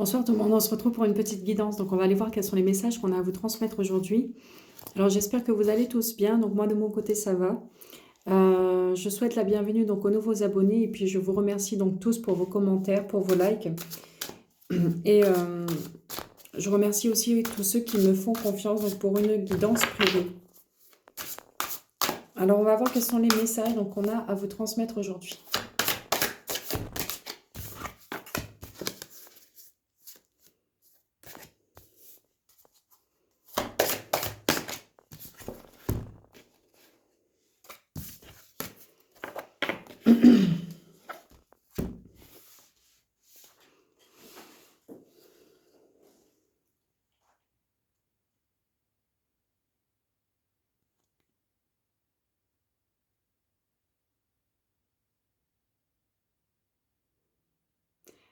Bonsoir tout le monde, on se retrouve pour une petite guidance. Donc on va aller voir quels sont les messages qu'on a à vous transmettre aujourd'hui. Alors j'espère que vous allez tous bien. Donc moi de mon côté ça va. Je souhaite la bienvenue donc aux nouveaux abonnés et puis je vous remercie donc tous pour vos commentaires, pour vos likes. Et je remercie aussi tous ceux qui me font confiance donc pour une guidance privée. Alors on va voir quels sont les messages donc qu'on a à vous transmettre aujourd'hui.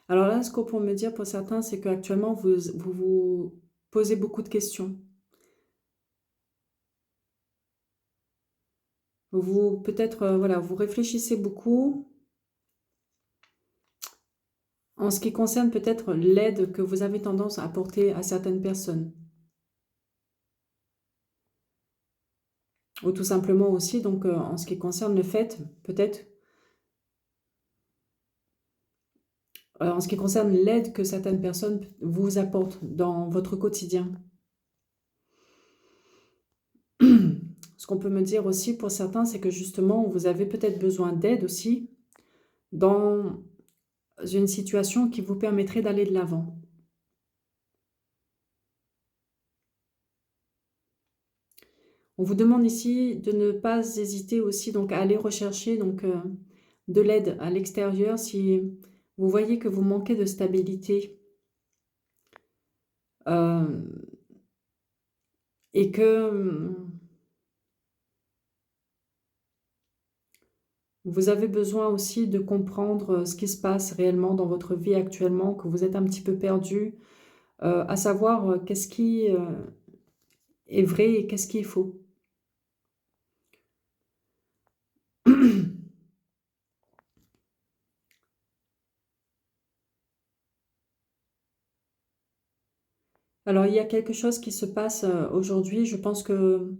Alors là, ce qu'on peut me dire pour certains, c'est qu'actuellement, vous posez beaucoup de questions. Vous, peut-être, voilà, vous réfléchissez beaucoup en ce qui concerne peut-être l'aide que vous avez tendance à apporter à certaines personnes. Ou tout simplement aussi, donc, en ce qui concerne le fait, peut-être, en ce qui concerne l'aide que certaines personnes vous apportent dans votre quotidien. Ce qu'on peut me dire aussi pour certains, c'est que justement, vous avez peut-être besoin d'aide aussi dans une situation qui vous permettrait d'aller de l'avant. On vous demande ici de ne pas hésiter aussi donc à aller rechercher donc, de l'aide à l'extérieur si vous voyez que vous manquez de stabilité. Et que vous avez besoin aussi de comprendre ce qui se passe réellement dans votre vie actuellement, que vous êtes un petit peu perdu, à savoir qu'est-ce qui est vrai et qu'est-ce qui est faux. Alors, il y a quelque chose qui se passe aujourd'hui. Je pense que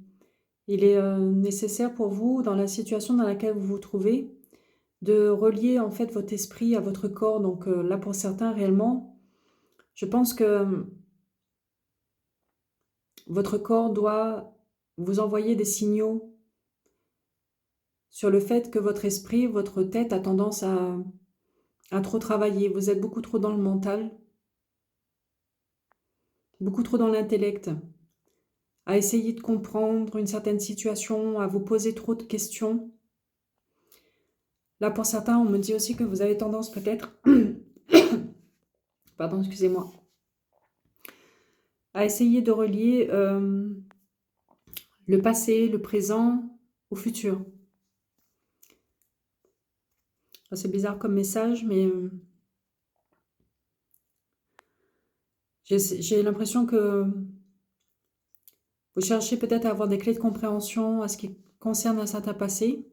il est nécessaire pour vous, dans la situation dans laquelle vous vous trouvez, de relier en fait votre esprit à votre corps. Donc là, pour certains, réellement, je pense que votre corps doit vous envoyer des signaux sur le fait que votre esprit, votre tête a tendance à trop travailler. Vous êtes beaucoup trop dans le mental, beaucoup trop dans l'intellect, à essayer de comprendre une certaine situation, à vous poser trop de questions. Là, pour certains, on me dit aussi que vous avez tendance peut-être, pardon, excusez-moi, à essayer de relier le passé, le présent au futur. C'est bizarre comme message, mais j'ai l'impression que vous cherchez peut-être à avoir des clés de compréhension à ce qui concerne un certain passé.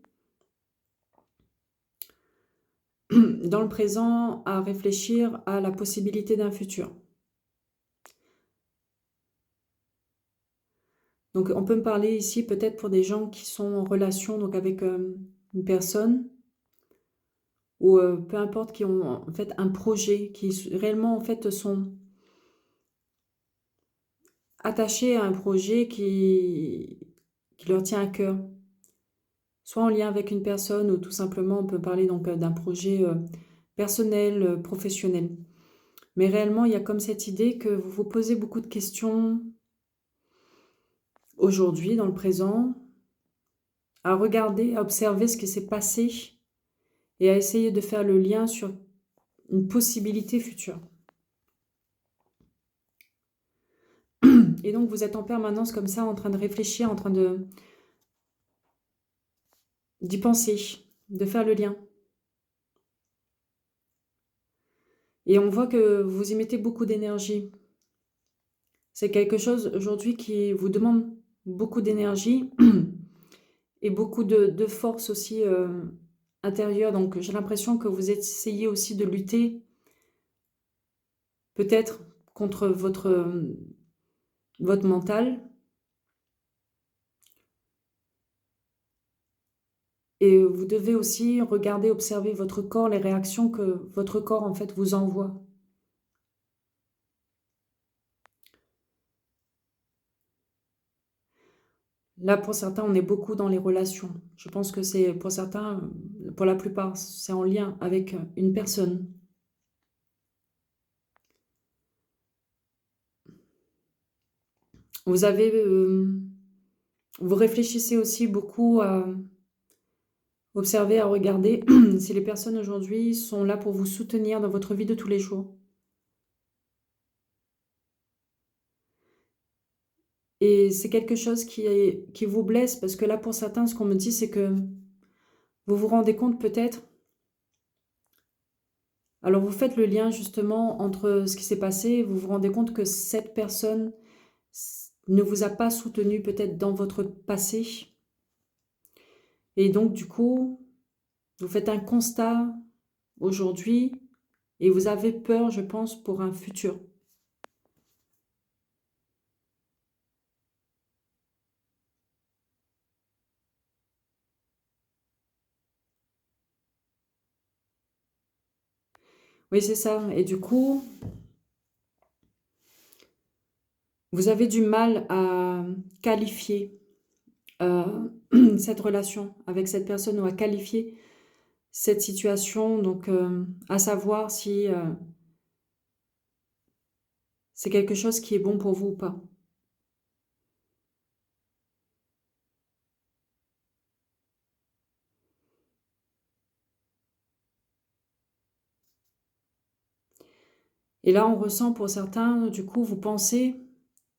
Dans le présent, à réfléchir à la possibilité d'un futur. Donc, on peut me parler ici peut-être pour des gens qui sont en relation donc avec une personne ou peu importe, qui ont en fait un projet, qui réellement en fait sont attachés à un projet qui leur tient à cœur. Soit en lien avec une personne ou tout simplement on peut parler donc d'un projet personnel, professionnel. Mais réellement, il y a comme cette idée que vous vous posez beaucoup de questions aujourd'hui, dans le présent, à regarder, à observer ce qui s'est passé et à essayer de faire le lien sur une possibilité future. Et donc, vous êtes en permanence comme ça, en train de réfléchir, en train d'y penser, de faire le lien. Et on voit que vous y mettez beaucoup d'énergie. C'est quelque chose aujourd'hui qui vous demande beaucoup d'énergie et beaucoup de force aussi intérieure. Donc j'ai l'impression que vous essayez aussi de lutter peut-être contre votre mental. Et vous devez aussi regarder, observer votre corps, les réactions que votre corps, en fait, vous envoie. Là, pour certains, on est beaucoup dans les relations. Je pense que c'est, pour certains, pour la plupart, c'est en lien avec une personne. Vous avez, vous réfléchissez aussi beaucoup à observer, à regarder si les personnes aujourd'hui sont là pour vous soutenir dans votre vie de tous les jours. Et c'est quelque chose qui vous blesse parce que là, pour certains, ce qu'on me dit, c'est que vous vous rendez compte peut-être. Alors, vous faites le lien justement entre ce qui s'est passé, vous vous rendez compte que cette personne ne vous a pas soutenu peut-être dans votre passé. Et donc, du coup, vous faites un constat aujourd'hui et vous avez peur, je pense, pour un futur. Oui, c'est ça. Et du coup, vous avez du mal à qualifier cette relation avec cette personne ou à qualifier cette situation, donc à savoir si c'est quelque chose qui est bon pour vous ou pas. Et là, on ressent pour certains, du coup, vous pensez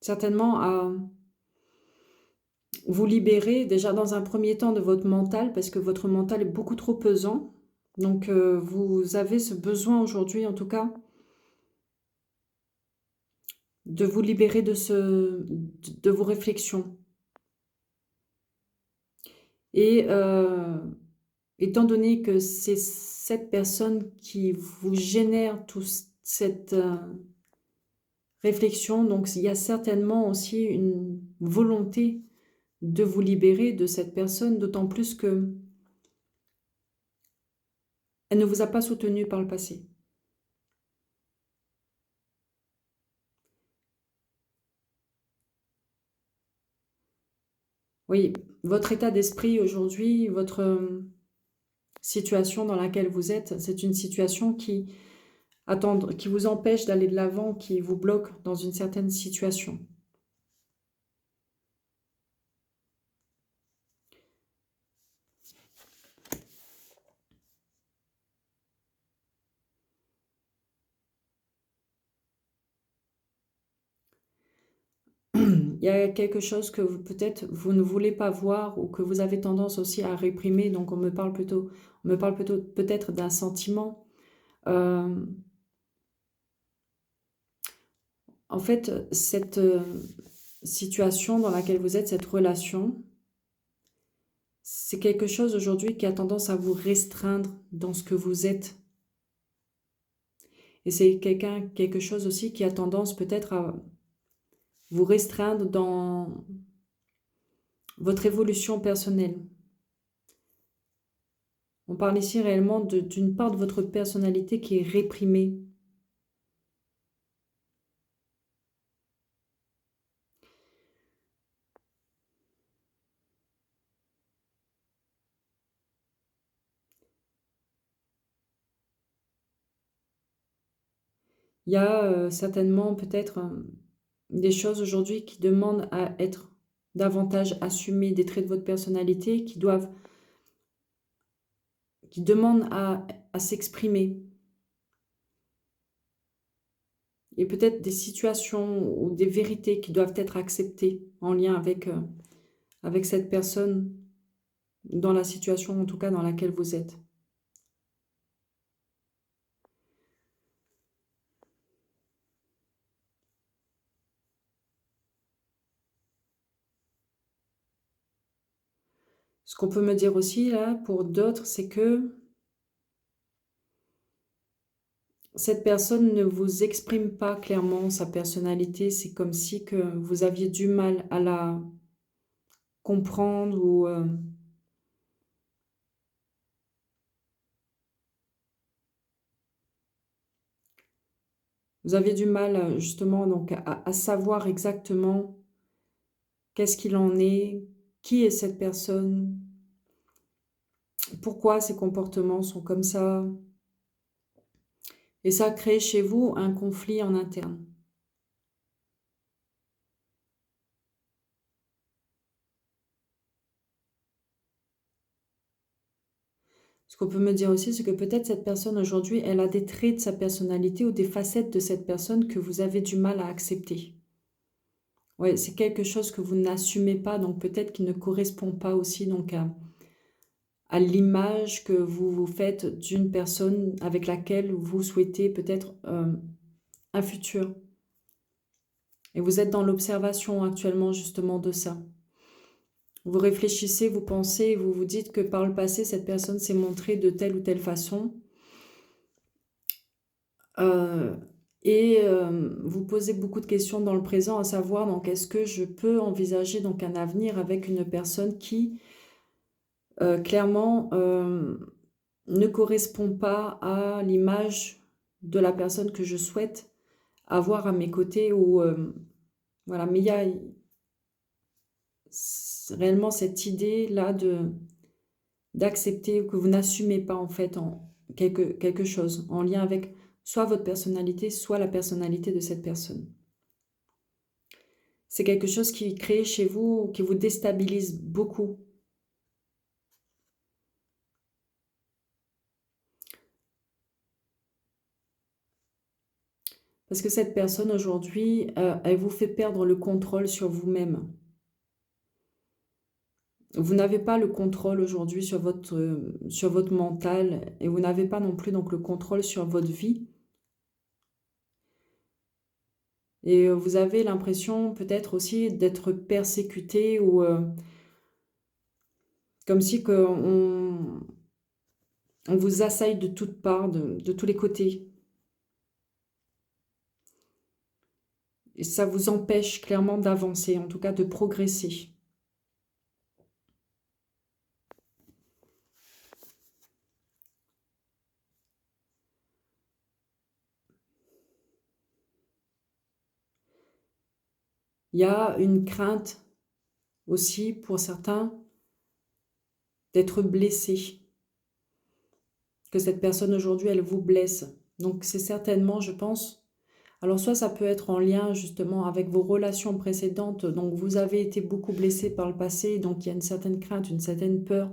certainement à vous libérer déjà dans un premier temps de votre mental parce que votre mental est beaucoup trop pesant. Donc, vous avez ce besoin aujourd'hui, en tout cas, de vous libérer de vos réflexions. Et étant donné que c'est cette personne qui vous génère toute cette réflexion, donc il y a certainement aussi une volonté de vous libérer de cette personne, d'autant plus que elle ne vous a pas soutenu par le passé. Oui, votre état d'esprit aujourd'hui, votre situation dans laquelle vous êtes, c'est une situation qui vous empêche d'aller de l'avant, qui vous bloque dans une certaine situation. Il y a quelque chose que peut-être vous ne voulez pas voir ou que vous avez tendance aussi à réprimer. Donc on me parle plutôt peut-être d'un sentiment. Euh, En fait, cette situation dans laquelle vous êtes, cette relation, c'est quelque chose aujourd'hui qui a tendance à vous restreindre dans ce que vous êtes. Et c'est quelque chose aussi qui a tendance peut-être à vous restreindre dans votre évolution personnelle. On parle ici réellement d'une part de votre personnalité qui est réprimée. Il y a certainement peut-être des choses aujourd'hui qui demandent à être davantage assumées, des traits de votre personnalité qui demandent à s'exprimer. Et peut-être des situations ou des vérités qui doivent être acceptées en lien avec cette personne, dans la situation en tout cas dans laquelle vous êtes. Ce qu'on peut me dire aussi là, pour d'autres, c'est que cette personne ne vous exprime pas clairement sa personnalité. C'est comme si que vous aviez du mal à la comprendre ou vous avez du mal justement donc à savoir exactement qu'est-ce qu'il en est, qui est cette personne, pourquoi ses comportements sont comme ça. Et ça crée chez vous un conflit en interne. Ce qu'on peut me dire aussi, c'est que peut-être cette personne aujourd'hui, elle a des traits de sa personnalité ou des facettes de cette personne que vous avez du mal à accepter. Ouais, c'est quelque chose que vous n'assumez pas, donc peut-être qu'il ne correspond pas aussi donc à l'image que vous vous faites d'une personne avec laquelle vous souhaitez peut-être un futur. Et vous êtes dans l'observation actuellement justement de ça. Vous réfléchissez, vous pensez, vous vous dites que par le passé, cette personne s'est montrée de telle ou telle façon. Euh, et vous posez beaucoup de questions dans le présent, à savoir, donc, est-ce que je peux envisager donc un avenir avec une personne qui, clairement, ne correspond pas à l'image de la personne que je souhaite avoir à mes côtés ou voilà, mais il y a réellement cette idée-là d'accepter que vous n'assumez pas en fait quelque chose en lien avec soit votre personnalité, soit la personnalité de cette personne. C'est quelque chose qui crée chez vous, qui vous déstabilise beaucoup. Parce que cette personne aujourd'hui, elle vous fait perdre le contrôle sur vous-même. Vous n'avez pas le contrôle aujourd'hui sur votre mental et vous n'avez pas non plus donc, le contrôle sur votre vie. Et vous avez l'impression peut-être aussi d'être persécuté ou comme si on vous assaille de toutes parts, de tous les côtés. Et ça vous empêche clairement d'avancer, en tout cas de progresser. Il y a une crainte aussi pour certains d'être blessés. Que cette personne aujourd'hui, elle vous blesse. Donc c'est certainement, je pense, alors soit ça peut être en lien justement avec vos relations précédentes, donc vous avez été beaucoup blessé par le passé, donc il y a une certaine crainte, une certaine peur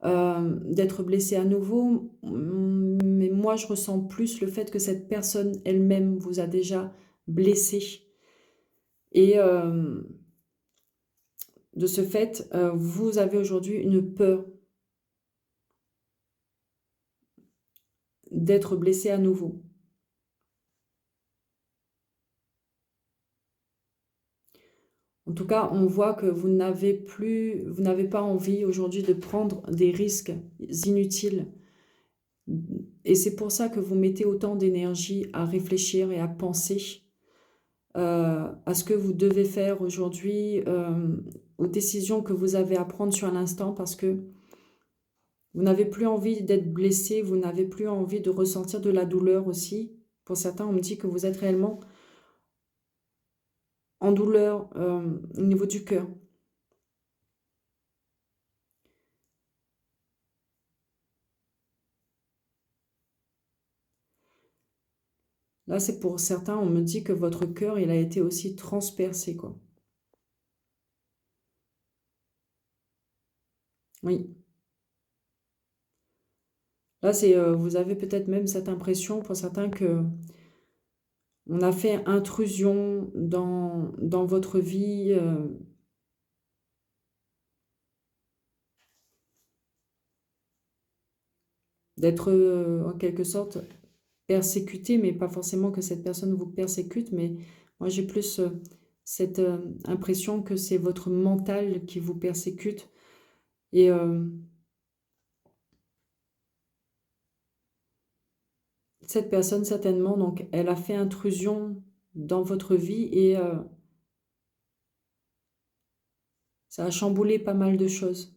d'être blessé à nouveau. Mais moi, je ressens plus le fait que cette personne elle-même vous a déjà blessé. Et de ce fait, vous avez aujourd'hui une peur d'être blessé à nouveau. En tout cas, on voit que vous n'avez pas envie aujourd'hui de prendre des risques inutiles. Et c'est pour ça que vous mettez autant d'énergie à réfléchir et à penser à ce que vous devez faire aujourd'hui, aux décisions que vous avez à prendre sur l'instant, parce que vous n'avez plus envie d'être blessé, vous n'avez plus envie de ressentir de la douleur aussi. Pour certains, on me dit que vous êtes réellement en douleur au niveau du cœur. Là, c'est pour certains, on me dit que votre cœur, il a été aussi transpercé, quoi. Oui. Là, c'est, vous avez peut-être même cette impression pour certains que on a fait intrusion dans votre vie, d'être en quelque sorte persécuté, mais pas forcément que cette personne vous persécute, mais moi j'ai plus cette impression que c'est votre mental qui vous persécute. Et cette personne, certainement, donc, elle a fait intrusion dans votre vie et ça a chamboulé pas mal de choses.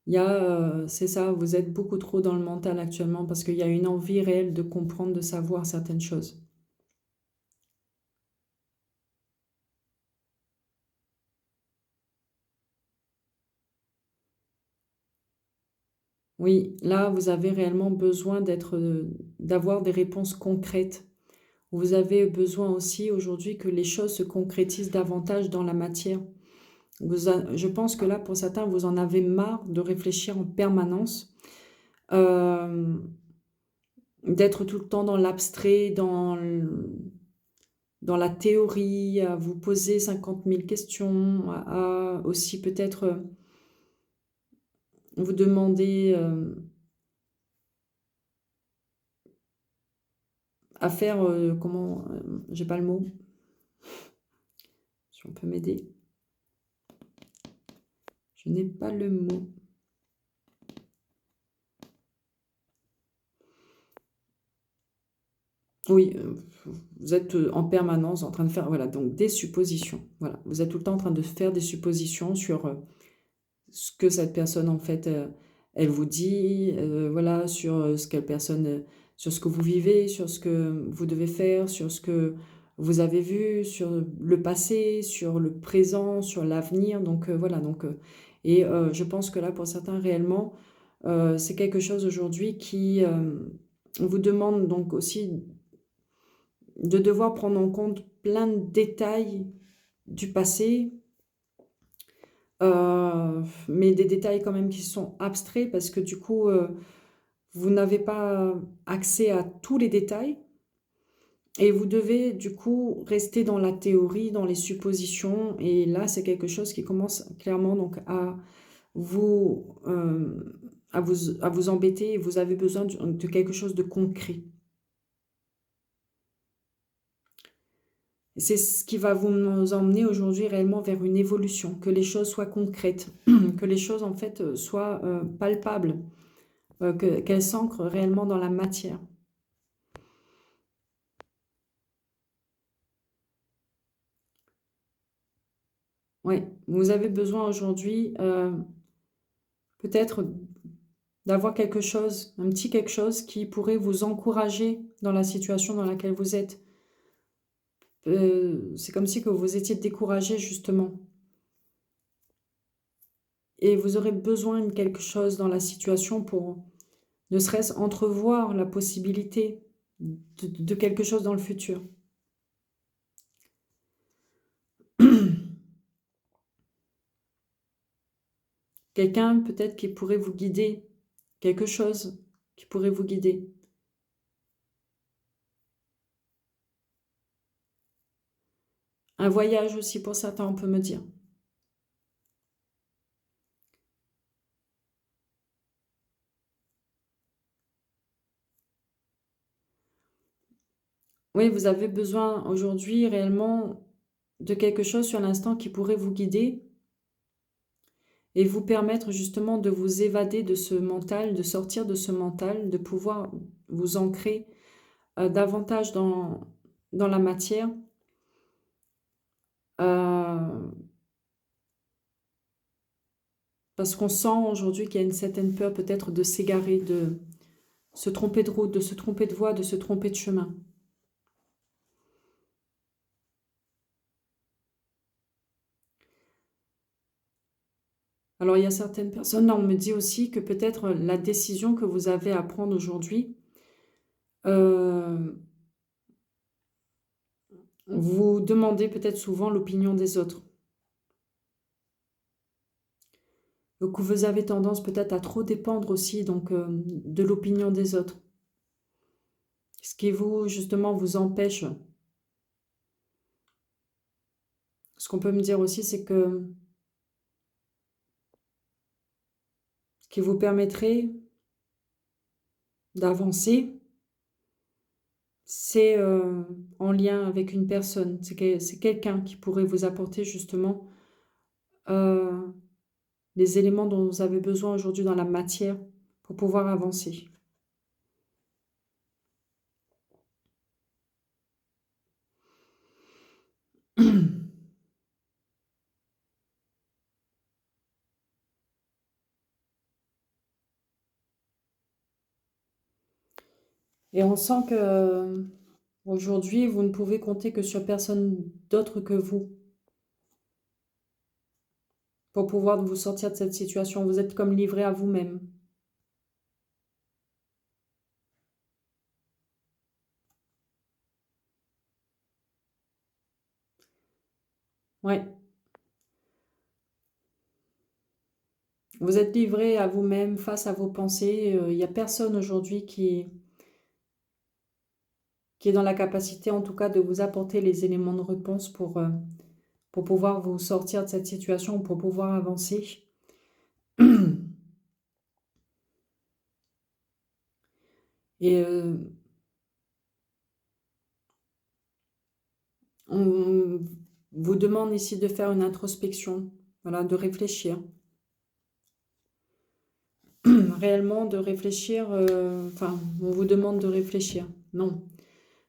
Il y a, c'est ça, vous êtes beaucoup trop dans le mental actuellement parce qu'il y a une envie réelle de comprendre, de savoir certaines choses. Oui, là, vous avez réellement besoin d'avoir des réponses concrètes. Vous avez besoin aussi aujourd'hui que les choses se concrétisent davantage dans la matière. Je pense que là, pour certains, vous en avez marre de réfléchir en permanence, euh, d'être tout le temps dans l'abstrait, dans la théorie, à vous poser 50 000 questions, à aussi peut-être vous demander à faire, comment, j'ai pas le mot, si on peut m'aider, je n'ai pas le mot. Oui, vous êtes en permanence en train de faire, voilà, donc des suppositions. Voilà, vous êtes tout le temps en train de faire des suppositions sur ce que cette personne, en fait, elle vous dit, voilà, sur ce qu'elle personne, sur ce que vous vivez, sur ce que vous devez faire, sur ce que vous avez vu, sur le passé, sur le présent, sur l'avenir. Donc voilà, donc, et je pense que là, pour certains, réellement, c'est quelque chose aujourd'hui qui vous demande donc aussi de devoir prendre en compte plein de détails du passé, mais des détails quand même qui sont abstraits parce que du coup, vous n'avez pas accès à tous les détails et vous devez du coup rester dans la théorie, dans les suppositions et là, c'est quelque chose qui commence clairement donc vous, à vous embêter et vous avez besoin de quelque chose de concret. C'est ce qui va nous emmener aujourd'hui réellement vers une évolution, que les choses soient concrètes, que les choses en fait soient palpables, qu'elles s'ancrent réellement dans la matière. Oui, vous avez besoin aujourd'hui peut-être d'avoir quelque chose, un petit quelque chose qui pourrait vous encourager dans la situation dans laquelle vous êtes. C'est comme si que vous étiez découragé justement. Et vous aurez besoin de quelque chose dans la situation pour ne serait-ce entrevoir la possibilité de quelque chose dans le futur. Quelqu'un peut-être qui pourrait vous guider, quelque chose qui pourrait vous guider. Un voyage aussi pour certains, on peut me dire. Oui, vous avez besoin aujourd'hui réellement de quelque chose sur l'instant qui pourrait vous guider et vous permettre justement de vous évader de ce mental, de sortir de ce mental, de pouvoir vous ancrer davantage dans la matière. euh, Parce qu'on sent aujourd'hui qu'il y a une certaine peur peut-être de s'égarer, de se tromper de route, de se tromper de voie, de se tromper de chemin. Alors, il y a certaines personnes, là, on me dit aussi que peut-être la décision que vous avez à prendre aujourd'hui, euh, vous demandez peut-être souvent l'opinion des autres. Donc, vous avez tendance peut-être à trop dépendre aussi donc, de l'opinion des autres. Ce qui vous, justement, vous empêche. Ce qu'on peut me dire aussi, c'est que ce qui vous permettrait d'avancer, c'est en lien avec une personne. C'est quelqu'un qui pourrait vous apporter justement les éléments dont vous avez besoin aujourd'hui dans la matière pour pouvoir avancer. Et on sent que aujourd'hui, vous ne pouvez compter que sur personne d'autre que vous pour pouvoir vous sortir de cette situation. Vous êtes comme livré à vous-même. Ouais. Vous êtes livré à vous-même face à vos pensées. Il n'y a personne aujourd'hui qui est dans la capacité, en tout cas, de vous apporter les éléments de réponse pour pouvoir vous sortir de cette situation, pour pouvoir avancer. Et on vous demande ici de faire une introspection, voilà, de réfléchir. Réellement, de réfléchir, enfin, on vous demande de réfléchir, non.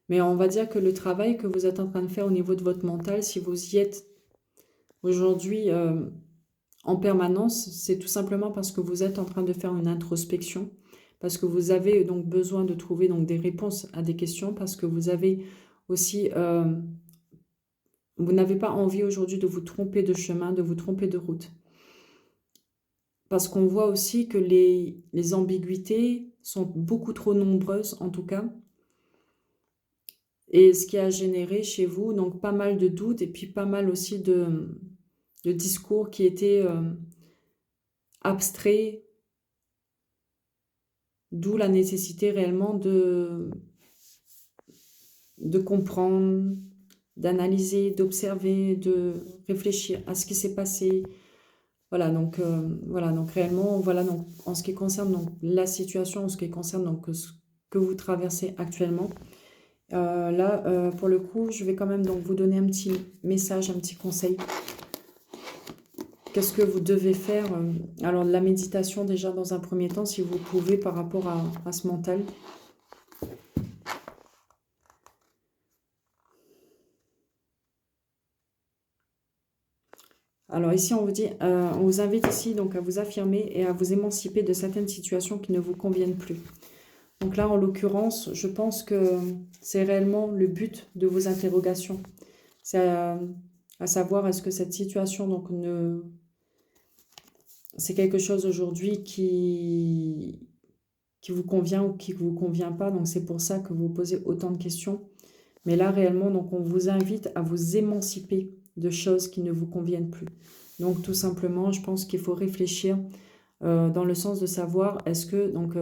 Mais on va dire que le travail que vous êtes en train de faire au niveau de votre mental, si vous y êtes aujourd'hui en permanence, c'est tout simplement parce que vous êtes en train de faire une introspection, parce que vous avez donc besoin de trouver donc des réponses à des questions, parce que vous avez aussi, vous n'avez pas envie aujourd'hui de vous tromper de chemin, de vous tromper de route. Parce qu'on voit aussi que les ambiguïtés sont beaucoup trop nombreuses en tout cas, et ce qui a généré chez vous donc pas mal de doutes et puis pas mal aussi de discours qui étaient abstraits, d'où la nécessité réellement de comprendre, d'analyser, d'observer, de réfléchir à ce qui s'est passé. Voilà, donc réellement, voilà, donc en ce qui concerne donc la situation, en ce qui concerne donc ce que vous traversez actuellement, là, pour le coup, je vais quand même donc vous donner un petit message, un petit conseil. Qu'est-ce que vous devez faire? Alors, la méditation déjà dans un premier temps, si vous pouvez, par rapport à ce mental. Alors ici, on vous dit, on vous invite ici donc à vous affirmer et à vous émanciper de certaines situations qui ne vous conviennent plus. Donc là, en l'occurrence, je pense que c'est réellement le but de vos interrogations. C'est à savoir, est-ce que cette situation donc c'est quelque chose aujourd'hui qui vous convient ou qui ne vous convient pas. Donc c'est pour ça que vous posez autant de questions. Mais là, réellement, donc on vous invite à vous émanciper de choses qui ne vous conviennent plus. Donc tout simplement, je pense qu'il faut réfléchir dans le sens de savoir, est-ce que donc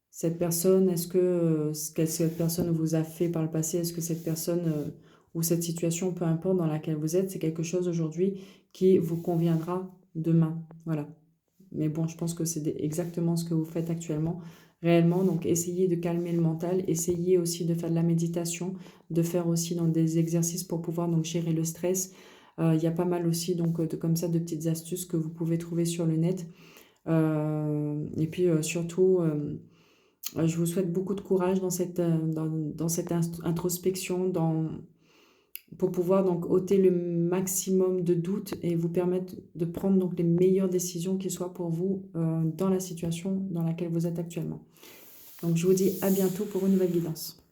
cette personne, est-ce que ce que cette personne vous a fait par le passé, est-ce que cette personne ou cette situation, peu importe dans laquelle vous êtes, c'est quelque chose aujourd'hui qui vous conviendra demain. Voilà. Mais bon, je pense que c'est exactement ce que vous faites actuellement. Réellement, donc essayez de calmer le mental, essayez aussi de faire de la méditation, de faire aussi donc, des exercices pour pouvoir donc gérer le stress. Il y a pas mal aussi donc comme ça de petites astuces que vous pouvez trouver sur le net. Et puis surtout, je vous souhaite beaucoup de courage dans cette, dans cette introspection, pour pouvoir donc ôter le maximum de doutes et vous permettre de prendre donc les meilleures décisions qui soient pour vous dans la situation dans laquelle vous êtes actuellement. Donc je vous dis à bientôt pour une nouvelle guidance.